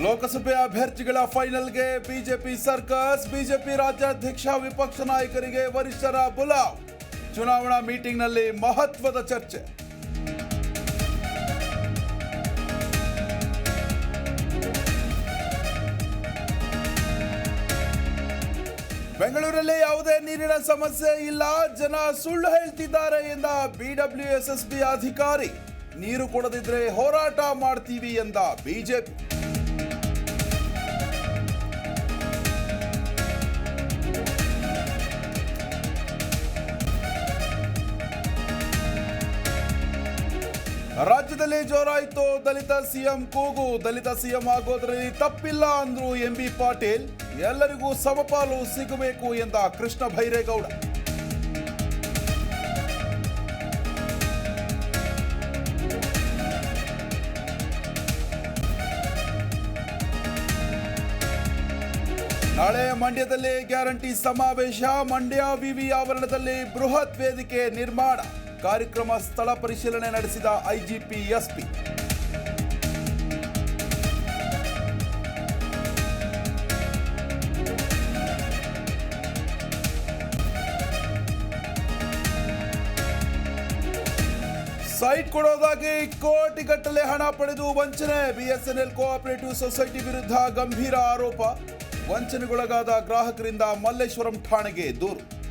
ಲೋಕಸಭೆ ಅಭ್ಯರ್ಥಿಗಳ ಫೈನಲ್ಗೆ BJP circus. BJP ರಾಜ್ಯಾಧ್ಯಕ್ಷ ವಿಪಕ್ಷ ನಾಯಕರಿಗೆ ವರಿಷ್ಠರ ಬುಲಾವ್. ಚುನಾವಣಾ ಮೀಟಿಂಗ್ನಲ್ಲಿ ಮಹತ್ವದ ಚರ್ಚೆ. ಬೆಂಗಳೂರಲ್ಲಿ ಯಾವುದೇ ನೀರಿನ ಸಮಸ್ಯೆ ಇಲ್ಲ, ಜನ ಸುಳ್ಳು ಹೇಳ್ತಿದ್ದಾರೆ ಎಂದ ಬಿಡಬ್ಲ್ಯೂಎಸ್ಎಸ್ಬಿ ಅಧಿಕಾರಿ. ನೀರು ಕೊಡದಿದ್ರೆ ಹೋರಾಟ ಮಾಡ್ತೀವಿ ಎಂದ ಬಿಜೆಪಿ. ರಾಜ್ಯದಲ್ಲಿ ಜೋರಾಯಿತು ದಲಿತ ಸಿಎಂ ಕೂಗು. ದಲಿತ ಸಿಎಂ ಆಗೋದ್ರಲ್ಲಿ ತಪ್ಪಿಲ್ಲ ಅಂದ್ರು ಎಂಬಿ ಪಾಟೀಲ್. ಎಲ್ಲರಿಗೂ ಸಮಪಾಲು ಸಿಗಬೇಕು ಎಂದ ಕೃಷ್ಣ ಭೈರೇಗೌಡ. ನಾಳೆ ಮಂಡ್ಯದಲ್ಲಿ ಗ್ಯಾರಂಟಿ ಸಮಾವೇಶ. ಮಂಡ್ಯ ವಿವಿ ಆವರಣದಲ್ಲಿ ಬೃಹತ್ ವೇದಿಕೆ ನಿರ್ಮಾಣ. ಕಾರ್ಯಕ್ರಮ ಸ್ಥಳ ಪರಿಶೀಲನೆ ನಡೆಸಿದ ಐಜಿಪಿ ಎಸ್ಪಿ. ಸೈಟ್ ಕೊಡೋದಾಗಿ ಕೋಟಿಗಟ್ಟಲೆ ಹಣ ಪಡೆದು ವಂಚನೆ. ಬಿಎಸ್ಎನ್ಎಲ್ ಕೋಆಪರೇಟಿವ್ ಸೊಸೈಟಿ ವಿರುದ್ಧ ಗಂಭೀರ ಆರೋಪ. ವಂಚನೆಗೊಳಗಾದ ಗ್ರಾಹಕರಿಂದ ಮಲ್ಲೇಶ್ವರಂ ಠಾಣೆಗೆ ದೂರು.